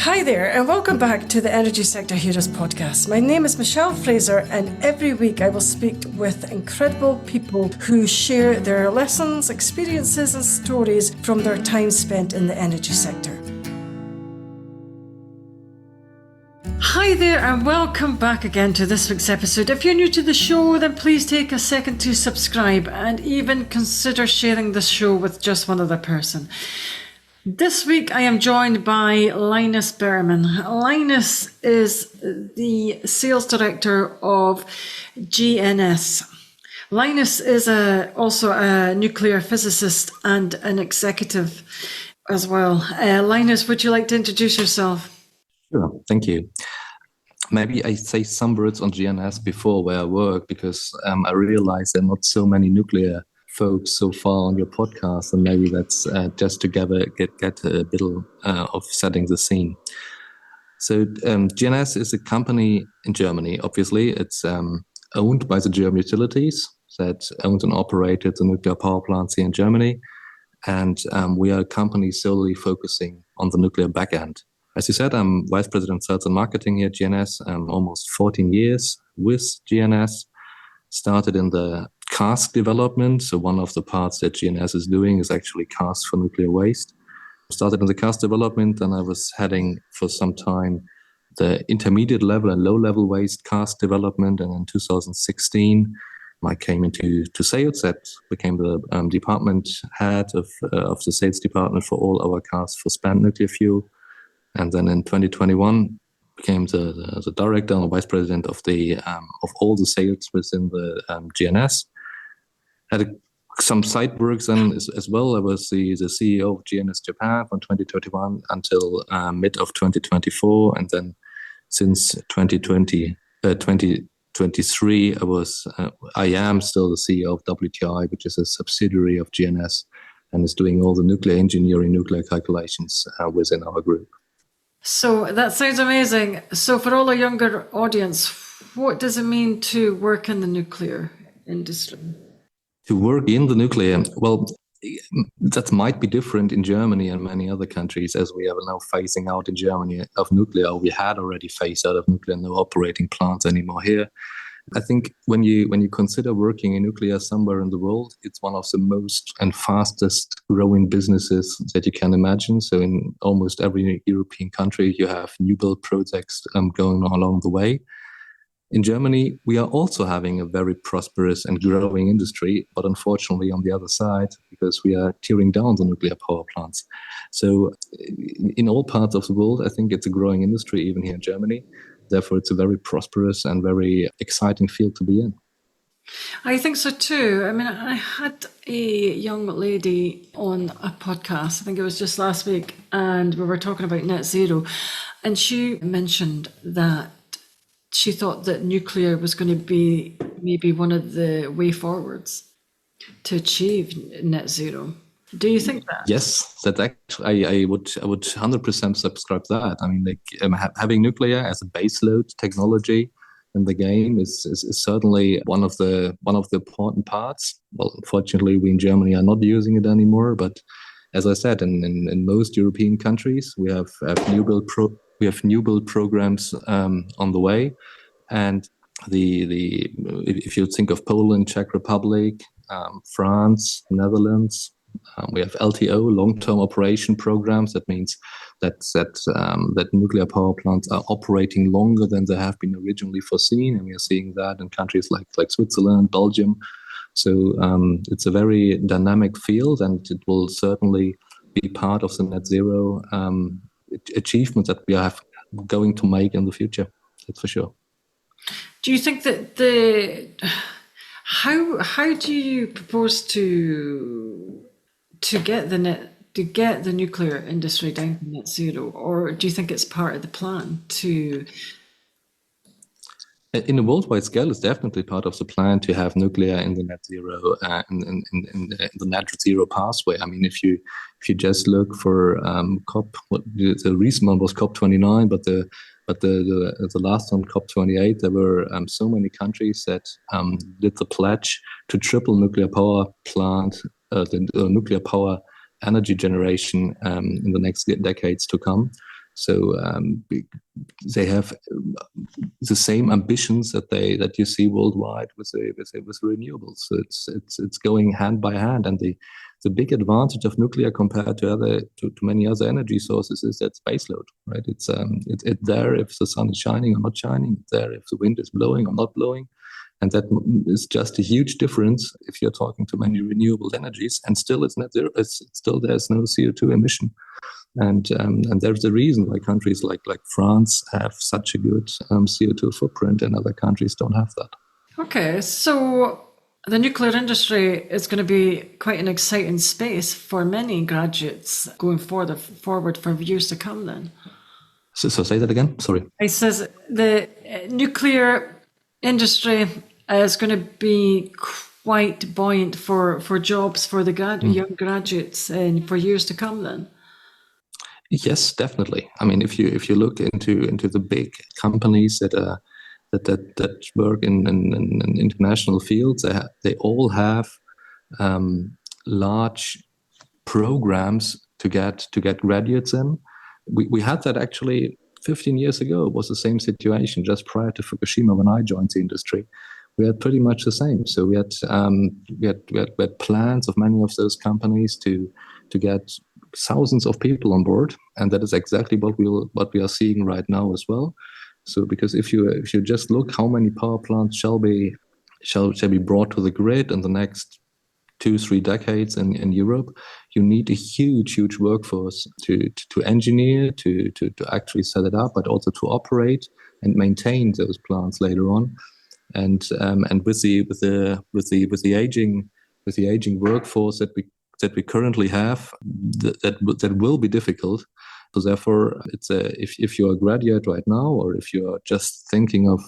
Hi there, and welcome back to the Energy Sector Heroes podcast. My name is Michelle Fraser, and every week I will speak with incredible people who share their lessons, experiences, and stories from their time spent in the energy sector. Hi there, and welcome back again to this week's episode. If you're new to the show, then please take a second to subscribe and even consider sharing the show with just one other person. This week I am joined by Linus Bettermann. Linus is the sales director of GNS. Linus is also a nuclear physicist and an executive as well. Linus, would you like to introduce yourself? Sure, thank you. Maybe I say some words on GNS before where I work, because I realize there are not so many nuclear folks so far on your podcast, and maybe that's just together get a bit of setting the scene. So GNS is a company in Germany. Obviously, it's owned by the German utilities that owns and operated the nuclear power plants here in Germany, and we are a company solely focusing on the nuclear backend. As you said, I'm Vice President Sales and Marketing here at GNS. Almost 14 years with GNS. Started in the cask development. So one of the parts that GNS is doing is actually casks for nuclear waste. Started in the cask development, and I was heading for some time the intermediate level and low level waste cask development. And in 2016, I came into sales. That became the department head of the sales department for all our casks for spent nuclear fuel. And then in 2021, became the director and vice president of all the sales within the GNS. Had some side works then as well. I was the CEO of GNS Japan from 2021 until mid of 2024, and then since 2023, I am still the CEO of WTI, which is a subsidiary of GNS, and is doing all the nuclear engineering, nuclear calculations within our group. So that sounds amazing. So for all our younger audience, what does it mean to work in the nuclear industry? To work in the nuclear, well, that might be different in Germany and many other countries, as we are now phasing out in Germany of nuclear. We had already phased out of nuclear, no operating plants anymore here. I think when you consider working in nuclear somewhere in the world, it's one of the most and fastest growing businesses that you can imagine. So in almost every European country, you have new build projects going on along the way. In Germany, we are also having a very prosperous and growing industry, but unfortunately on the other side, because we are tearing down the nuclear power plants. So in all parts of the world, I think it's a growing industry, even here in Germany. Therefore, it's a very prosperous and very exciting field to be in. I think so too. I mean, I had a young lady on a podcast, I think it was just last week, and we were talking about net zero. And she mentioned that she thought that nuclear was going to be maybe one of the way forwards to achieve net zero. Do you think that? Yes, that actually I would 100% subscribe to that. I mean, having nuclear as a baseload technology in the game is certainly one of the important parts. Well, unfortunately, we in Germany are not using it anymore. But as I said, in most European countries, we have new build programs on the way, and if you think of Poland, Czech Republic, France, Netherlands. We have LTO, long-term operation programs. That means that nuclear power plants are operating longer than they have been originally foreseen, and we are seeing that in countries like Switzerland, Belgium. So it's a very dynamic field, and it will certainly be part of the net zero achievements that we are going to make in the future. That's for sure. Do you think that how do you propose to get the nuclear industry down to net zero, or do you think it's part of the plan to? In a worldwide scale, it's definitely part of the plan to have nuclear in the net zero in the net zero pathway. I mean, if you just look for the recent one was COP29, but the last one, COP28, there were so many countries that did the pledge to triple nuclear power plant, the nuclear power energy generation in the next decades to come. So they have the same ambitions that you see worldwide with renewables. So it's going hand by hand, and the big advantage of nuclear compared to many other energy sources is that baseload, right? It's there if the sun is shining or not shining. It's there if the wind is blowing or not blowing. And that is just a huge difference if you're talking to many renewable energies, and still it's net zero. It's still there's no CO2 emission, and there's a reason why countries like France have such a good CO2 footprint, and other countries don't have that. Okay, so the nuclear industry is going to be quite an exciting space for many graduates going forward for years to come. Then, so say that again. Sorry. It says the nuclear industry is going to be quite buoyant for jobs for the young graduates for years to come. Then, yes, definitely. I mean, if you look into the big companies that work in international fields, they all have large programs to get graduates in. We had that actually 15 years ago. It was the same situation just prior to Fukushima when I joined the industry. We had pretty much the same. So we had plans of many of those companies to get thousands of people on board, and that is exactly what we are seeing right now as well. So because if you just look how many power plants shall be brought to the grid in the next 2-3 decades in Europe, you need a huge workforce to engineer, to actually set it up, but also to operate and maintain those plants later on. And with the aging workforce that we currently have, that will be difficult. So therefore, if you're a graduate right now, or if you're just thinking of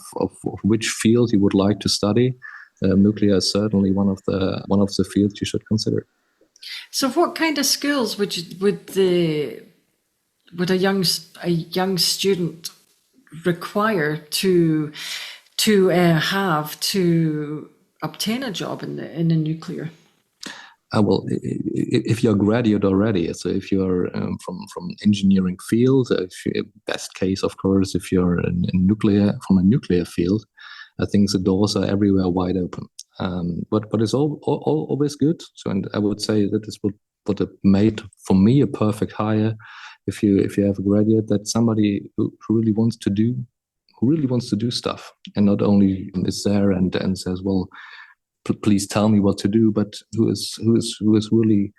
which field you would like to study, nuclear is certainly one of the fields you should consider. So, what kind of skills would a young student require to have to obtain a job in the nuclear? Well, if you're a graduate already, so if you're from engineering field, best case, of course, if you're from a nuclear field, I think the doors are everywhere wide open. But it's always good. So, and I would say that is what made for me a perfect hire. If you have a graduate, that's somebody who really wants to do stuff, and not only is there and says, well, please tell me what to do, but who is really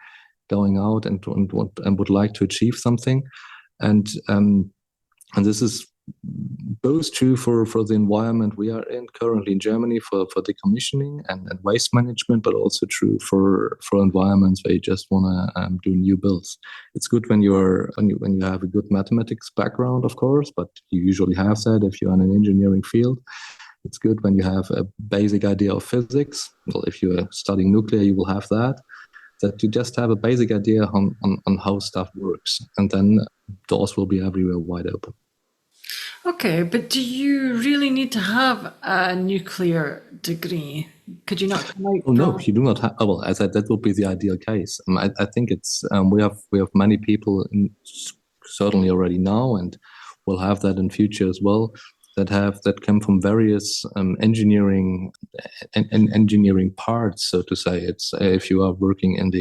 going out and would like to achieve something, and this is both true for the environment we are in currently in Germany for decommissioning and waste management, but also true for environments where you just want to do new builds. It's good when you have a good mathematics background, of course, but you usually have that if you're in an engineering field. It's good when you have a basic idea of physics. Well, if you're studying nuclear, you will have that you just have a basic idea on how stuff works, and then doors will be everywhere wide open. Okay, but do you really need to have a nuclear degree? Could you not come out? Oh, no, you do not have. Well, as I said, that would be the ideal case. I think it's we have many people certainly already now, and we'll have that in future as well, that come from various engineering parts, so to say. It's if you are working in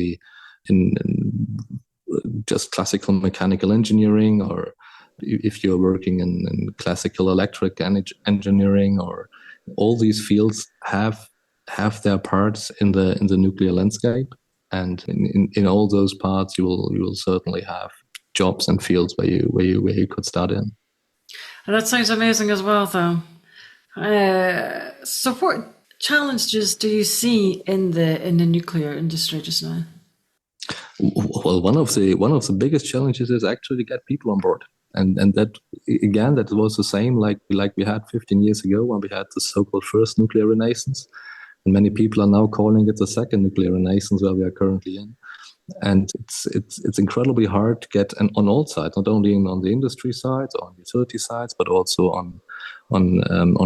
just classical mechanical engineering, or if you're working in classical electric engineering, or all these fields have their parts in the nuclear landscape, and in all those parts you will certainly have jobs and fields where you could start in. That sounds amazing as well, though. So, what challenges do you see in the nuclear industry just now? Well, one of the biggest challenges is actually to get people on board, and that again, that was the same like we had 15 years ago when we had the so-called first nuclear renaissance, and many people are now calling it the second nuclear renaissance where we are currently in. And it's incredibly hard to get on all sides, not only on the industry side, on utility sides, but also on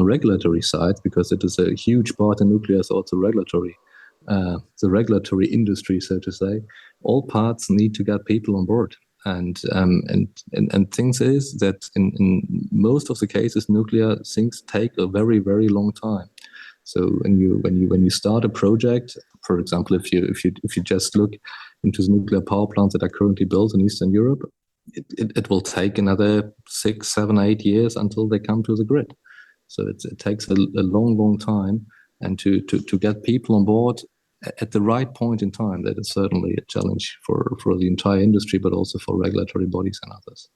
regulatory sides, because it is a huge part in nuclear is also regulatory, the regulatory industry, so to say. All parts need to get people on board, And things is that in most of the cases, nuclear things take a very, very long time. So when you start a project, for example, if you just look into the nuclear power plants that are currently built in Eastern Europe, it will take another 6, 7, 8 years until they come to the grid. So it takes a long time, and to get people on board at the right point in time, that is certainly a challenge for the entire industry, but also for regulatory bodies and others.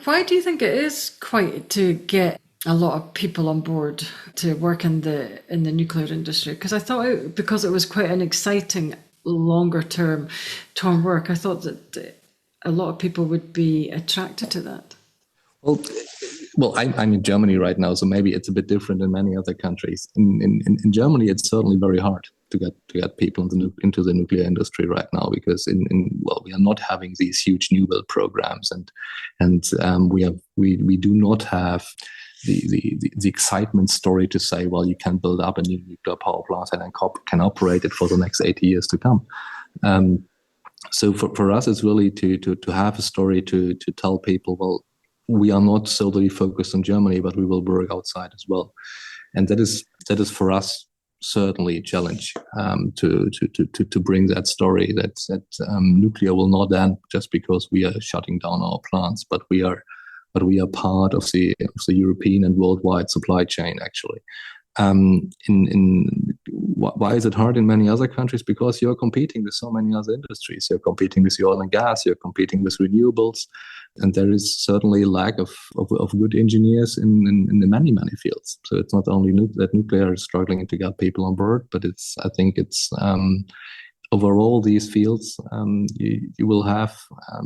Why do you think it is quite to get a lot of people on board to work in the nuclear industry? Because I thought because it was quite an exciting longer term work, I thought that a lot of people would be attracted to that. Well, I'm in Germany right now, so maybe it's a bit different in many other countries. In Germany, it's certainly very hard to get people into the nuclear industry right now, because we are not having these huge new build programs, and we do not have the excitement story to say, well, you can build up a new nuclear power plant and then can operate it for the next 80 years to come. So for us, it's really to have a story to tell people, well, we are not solely focused on Germany, but we will work outside as well. And that is for us certainly a challenge, to bring that story that nuclear will not end just because we are shutting down our plants, but we are part of the European and worldwide supply chain, actually. Why is it hard in many other countries? Because you're competing with so many other industries. You're competing with the oil and gas, you're competing with renewables, and there is certainly a lack of good engineers in the many fields. So it's not only that nuclear is struggling to get people on board, but I think it's overall these fields you will have.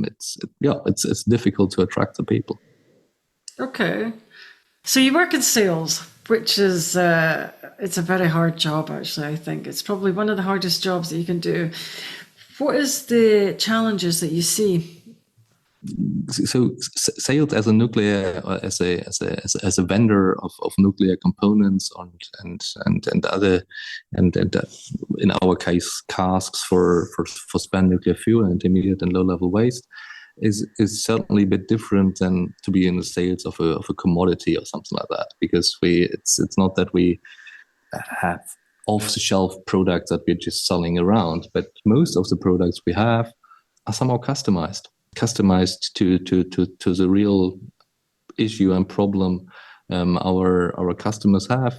It's difficult to attract the people. Okay. So you work in sales, which is it's a very hard job, actually. I think it's probably one of the hardest jobs that you can do. What is the challenges that you see? So sales as a nuclear, as a vendor of nuclear components and other and in our case casks for spent nuclear fuel and intermediate and low level waste, is certainly a bit different than to be in the sales of a commodity or something like that, because it's not that we have off-the-shelf products that we're just selling around, but most of the products we have are somehow customized to the real issue and problem our customers have,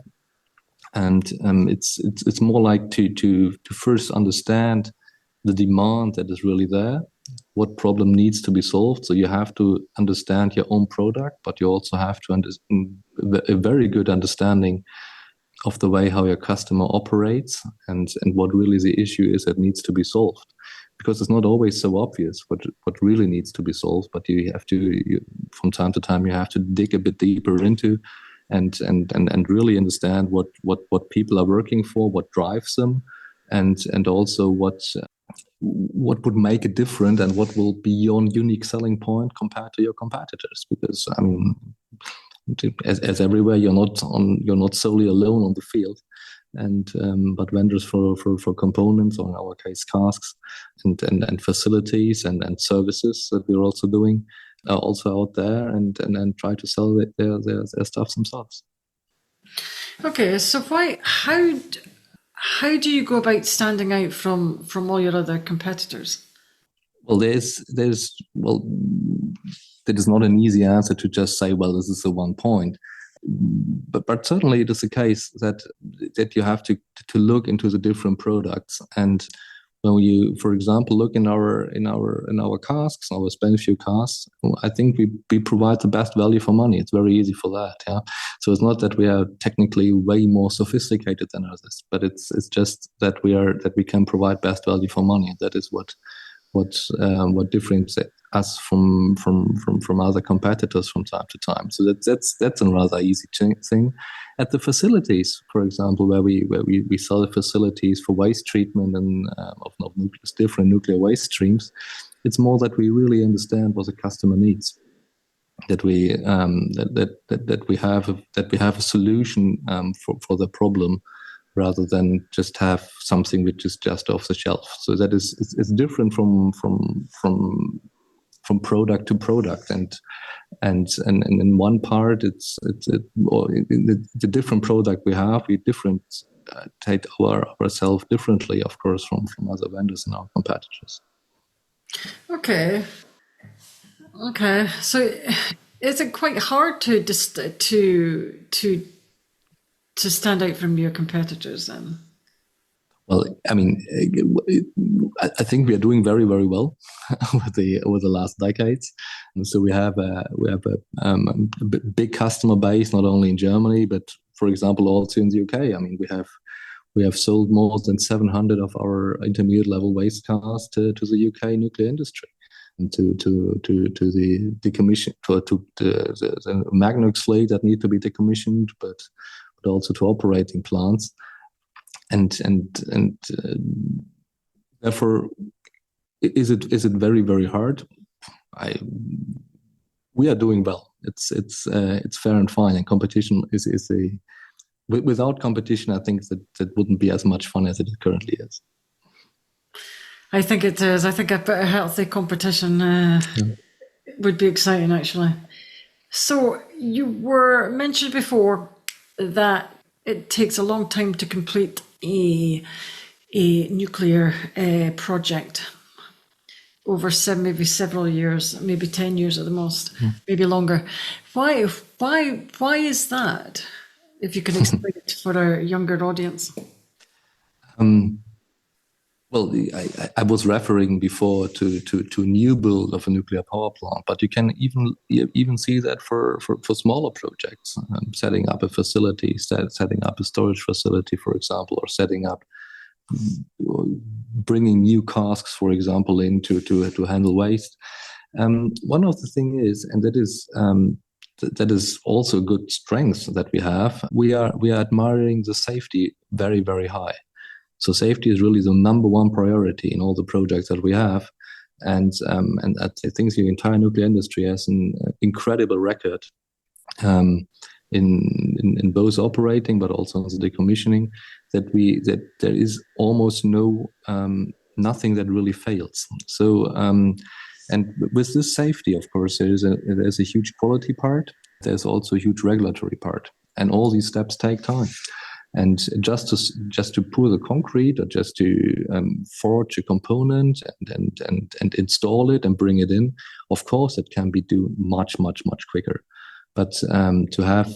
and it's more like to first understand the demand that is really there, what problem needs to be solved. So you have to understand your own product, but you also have to understand a very good understanding of the way how your customer operates and what really the issue is that needs to be solved. Because it's not always so obvious what really needs to be solved, but you have to, from time to time, you have to dig a bit deeper into and really understand what people are working for, what drives them, and also what would make it different and what will be your unique selling point compared to your competitors. Because I mean, as everywhere, you're not solely alone on the field, and but vendors for components, or in our case casks, and facilities and services that we're also doing are also out there and try to sell their stuff themselves. Okay, so how do you go about standing out from all your other competitors? Well, there is not an easy answer to just say, well, this is the one point. But certainly it is the case that you have to look into the different products. And when you, for example, look in our casks, our spent fuel casks, I think we provide the best value for money. It's very easy for that. Yeah. So it's not that we are technically way more sophisticated than others, but it's just that we can provide best value for money. That is what differentiates us from other competitors from time to time. So that's a rather easy thing. At the facilities, for example, where we sell the facilities for waste treatment and of different nuclear waste streams, it's more that we really understand what the customer needs. That we have a solution for the problem, rather than just have something which is just off the shelf. So that is it's different from from product to product, and in one part or in the different product we have, we take ourselves differently, of course, from other vendors and our competitors. Okay. So, is it quite hard to stand out from your competitors then? Well, I mean, I think we are doing very, very well over the last decades. And so we have a big customer base, not only in Germany, but for example, also in the UK. I mean, we have sold more than 700 of our intermediate level waste cars to the UK nuclear industry, and to the decommission, to the Magnux fleet that need to be decommissioned, but also to operating plants. And therefore, is it very, very hard? We are doing well. It's fair and fine, and competition is without competition, I think that wouldn't be as much fun as it currently is. I think it is. I think a bit of healthy competition would be exciting, actually. So you were mentioned before that it takes a long time to complete a nuclear project, over maybe several years, maybe 10 years at the most, maybe longer. Why is that? If you can explain it for our younger audience. Well, I was referring before to new build of a nuclear power plant, but you can even see that for smaller projects, setting up a facility, setting up a storage facility, for example, or setting up, bringing new casks, for example, in to handle waste. One of the things is, and that is also a good strength that we have. We are admiring the safety very, very high. So safety is really the number one priority in all the projects that we have, and I think the entire nuclear industry has an incredible record in both operating but also in the decommissioning. That there is almost nothing that really fails. So and with this safety, of course, there's a huge quality part. There's also a huge regulatory part, and all these steps take time. And just to pour the concrete, or just to forge a component and install it and bring it in, of course it can be do much quicker. But to have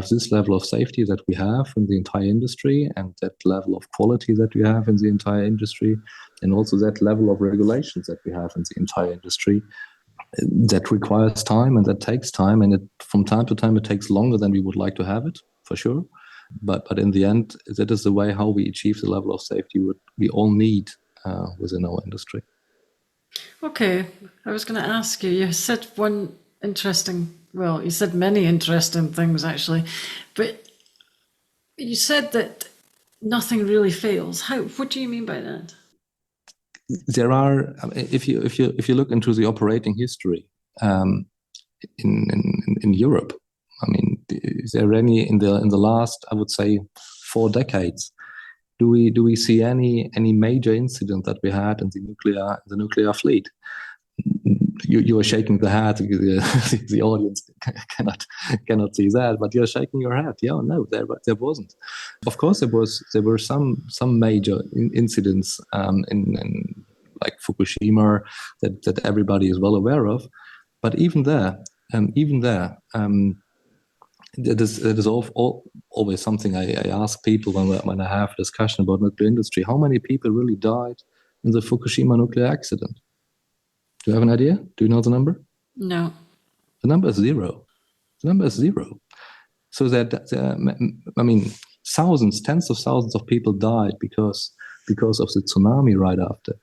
this level of safety that we have in the entire industry, and that level of quality that we have in the entire industry, and also that level of regulations that we have in the entire industry, that requires time, and that takes time, and from time to time it takes longer than we would like to have it, for sure. But in the end, that is the way how we achieve the level of safety we all need within our industry. Okay, I was going to ask you. You said you said many interesting things actually, but you said that nothing really fails. What do you mean by that? There are, if you look into the operating history in Europe. I mean, is there any in the last, I would say, 4 decades? Do we see any major incident that we had in the nuclear fleet? You are shaking the head. The audience cannot see that, but you're shaking your head. Yeah, no, there wasn't. Of course, there were some major incidents in like Fukushima that everybody is well aware of. But even there. That is always something I ask people when I have a discussion about nuclear industry. How many people really died in the Fukushima nuclear accident? Do you have an idea? Do you know the number? No. The number is 0. The number is 0. So thousands, tens of thousands of people died because of the tsunami right after.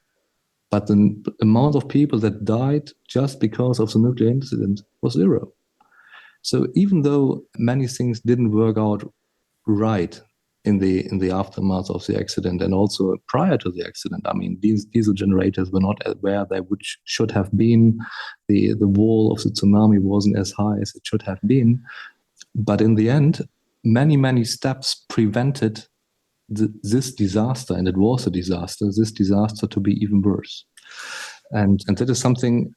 But the amount of people that died just because of the nuclear incident was 0. So even though many things didn't work out right in the aftermath of the accident, and also prior to the accident, I mean, these diesel generators were not where they should have been. The wall of the tsunami wasn't as high as it should have been. But in the end, many steps prevented this disaster, and it was a disaster, this disaster to be even worse. and that is something.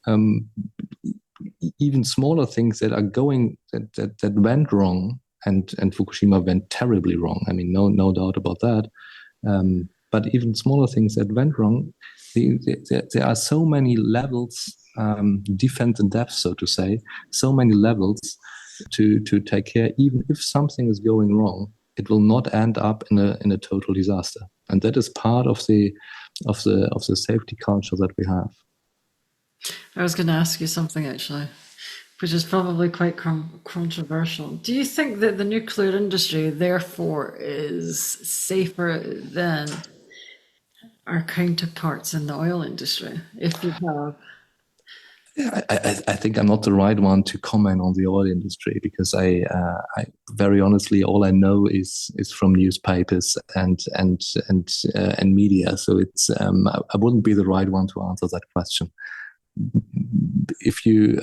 Even smaller things that are going that went wrong, and Fukushima went terribly wrong. I mean, no doubt about that. But even smaller things that went wrong, there are so many levels, defense and depth, so to say, so many levels to take care. Even if something is going wrong, it will not end up in a total disaster, and that is part of the safety culture that we have. I was going to ask you something actually, which is probably quite controversial. Do you think that the nuclear industry, therefore, is safer than our counterparts in the oil industry? If you have, I think I'm not the right one to comment on the oil industry, because I very honestly, all I know is from newspapers and media. So it's I wouldn't be the right one to answer that question. If you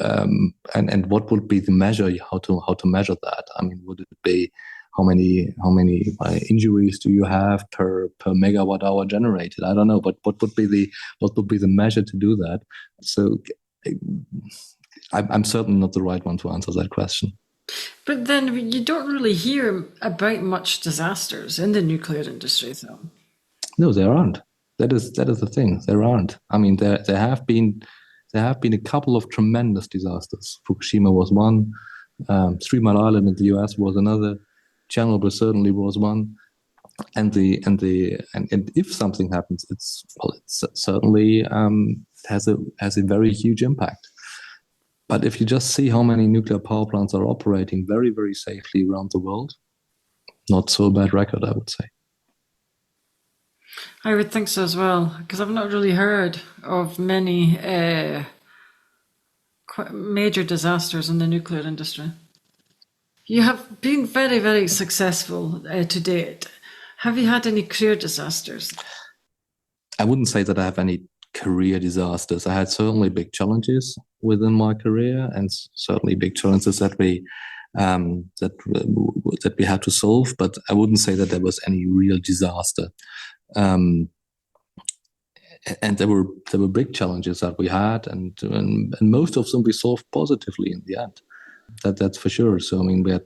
and what would be the measure, how to measure that? I mean, would it be how many injuries do you have per megawatt hour generated? I don't know, but what would be the measure to do that? So I'm certainly not the right one to answer that question. but then you don't really hear about much disasters in the nuclear industry, though. No, there aren't. That is the thing. There aren't. I mean, there have been a couple of tremendous disasters. Fukushima was one. 3 Mile Island in the US was another. Chernobyl certainly was one. And if something happens, it's certainly has a very huge impact. But if you just see how many nuclear power plants are operating very, very safely around the world, not so bad record, I would say. I would think so as well, because I've not really heard of many major disasters in the nuclear industry. You have been very, very successful to date. Have you had any career disasters? I wouldn't say that I have any career disasters. I had certainly big challenges within my career, and certainly big challenges that we had to solve. But I wouldn't say that there was any real disaster. And there were big challenges that we had, and most of them we solved positively in the end. That's for sure. So I mean, we had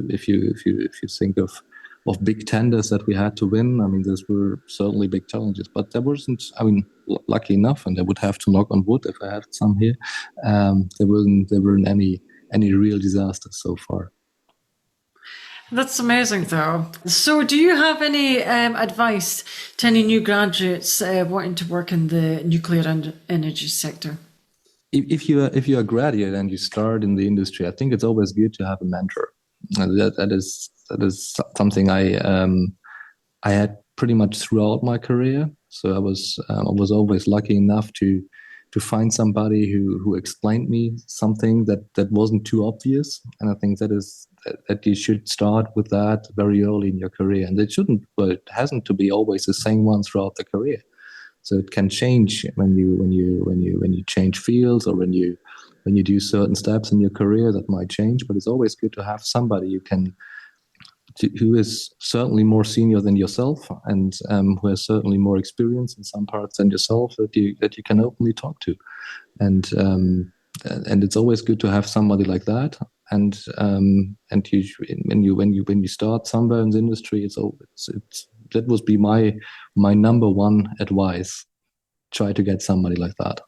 if you think of big tenders that we had to win, I mean, those were certainly big challenges. But there wasn't. I mean, lucky enough, and I would have to knock on wood if I had some here. There weren't any real disasters so far. That's amazing, though. So, do you have any advice to any new graduates wanting to work in the nuclear energy sector? If you're a graduate and you start in the industry, I think it's always good to have a mentor. That is something I had pretty much throughout my career. So I was always lucky enough to find somebody who explained me something that wasn't too obvious. And I think that you should start with that very early in your career. And it hasn't to be always the same one throughout the career. So it can change when you change fields, or when you do certain steps in your career, that might change. But it's always good to have somebody who is certainly more senior than yourself, and who has certainly more experience in some parts than yourself, that you can openly talk to, and it's always good to have somebody like that. And when you start somewhere in the industry, that would be my number one advice. Try to get somebody like that.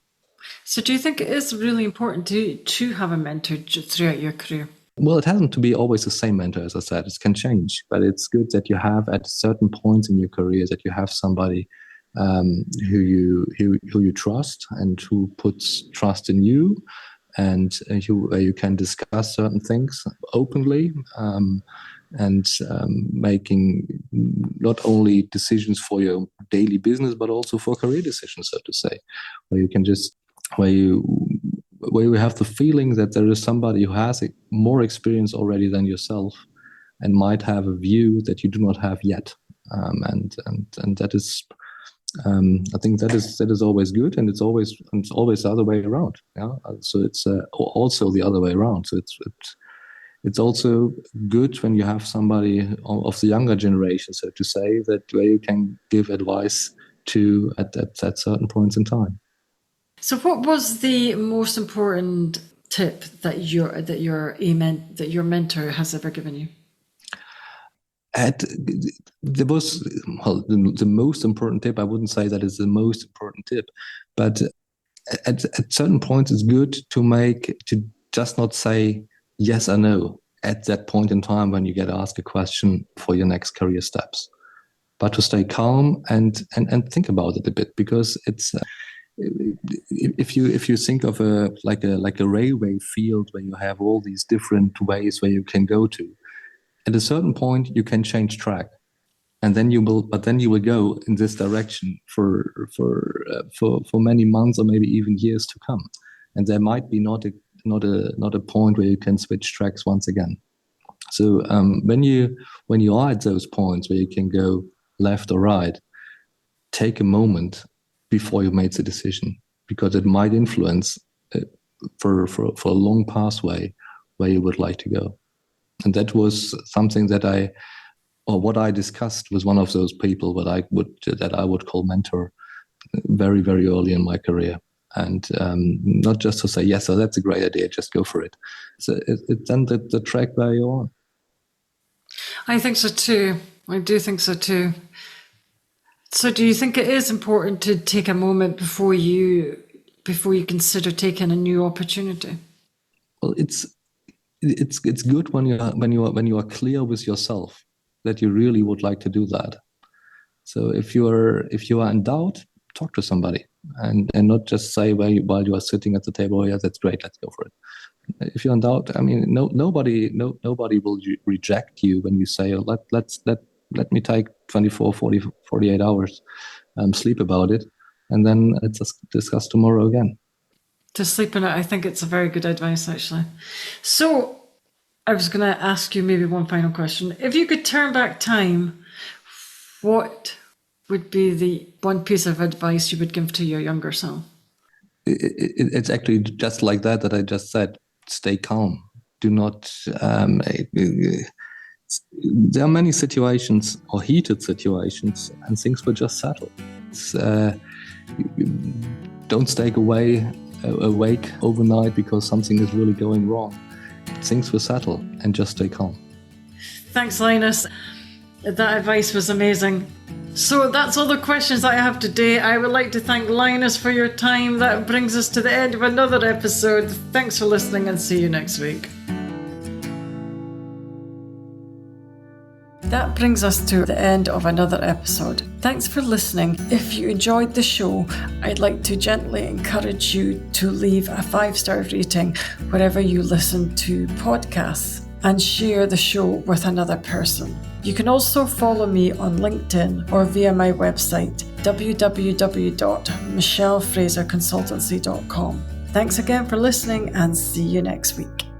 So, do you think it is really important to have a mentor throughout your career? Well, it hasn't to be always the same mentor, as I said. It can change, but it's good that you have at certain points in your career that you have somebody who you trust, and who puts trust in you, and where you can discuss certain things openly, and making not only decisions for your daily business, but also for career decisions, so to say, where you have the feeling that there is somebody who has more experience already than yourself, and might have a view that you do not have yet, and that is. I think that is always good, and it's always the other way around. Yeah, so it's also the other way around. So it's also good when you have somebody of the younger generation, so to say, that where you can give advice to at certain points in time. So what was the most important tip that your mentor has ever given you? The most important tip, I wouldn't say that is the most important tip, but at certain points it's good to just not say yes or no at that point in time when you get asked a question for your next career steps, but to stay calm and think about it a bit, because it's if you think of a railway field where you have all these different ways where you can go to, at a certain point you can change track, and then you will go in this direction for many months or maybe even years to come, and there might be not a point where you can switch tracks once again. So when you are at those points where you can go left or right, take a moment before you make the decision, because it might influence for a long pathway where you would like to go. And that was something what I discussed with one of those people that I would call mentor very, very early in my career. And not just to say, yes, so that's a great idea, just go for it. So it's then the track where you're on. I think so too. I do think so too. So do you think it is important to take a moment before you consider taking a new opportunity? Well, it's good when you are clear with yourself that you really would like to do that. So if you are in doubt, talk to somebody and not just say while you are sitting at the table, oh, yeah, that's great, let's go for it. If you're in doubt, I mean, nobody will reject you when you say, oh, let me take 24, 40, 48 hours, sleep about it, and then let's discuss tomorrow again. To sleep on it, I think it's a very good advice, actually. So I was going to ask you maybe one final question. If you could turn back time, what would be the one piece of advice you would give to your younger self? It's actually just like that I just said. Stay calm. Do not... there are many situations or heated situations and things will just settle. Don't stay awake overnight because something is really going wrong. Things will settle and just stay calm. Thanks, Linus. That advice was amazing. So that's all the questions I have today. I would like to thank Linus for your time. That brings us to the end of another episode. Thanks for listening and see you next week. That brings us to the end of another episode. Thanks for listening. If you enjoyed the show, I'd like to gently encourage you to leave a 5-star rating wherever you listen to podcasts and share the show with another person. You can also follow me on LinkedIn or via my website, www.michellefraserconsultancy.com. Thanks again for listening and see you next week.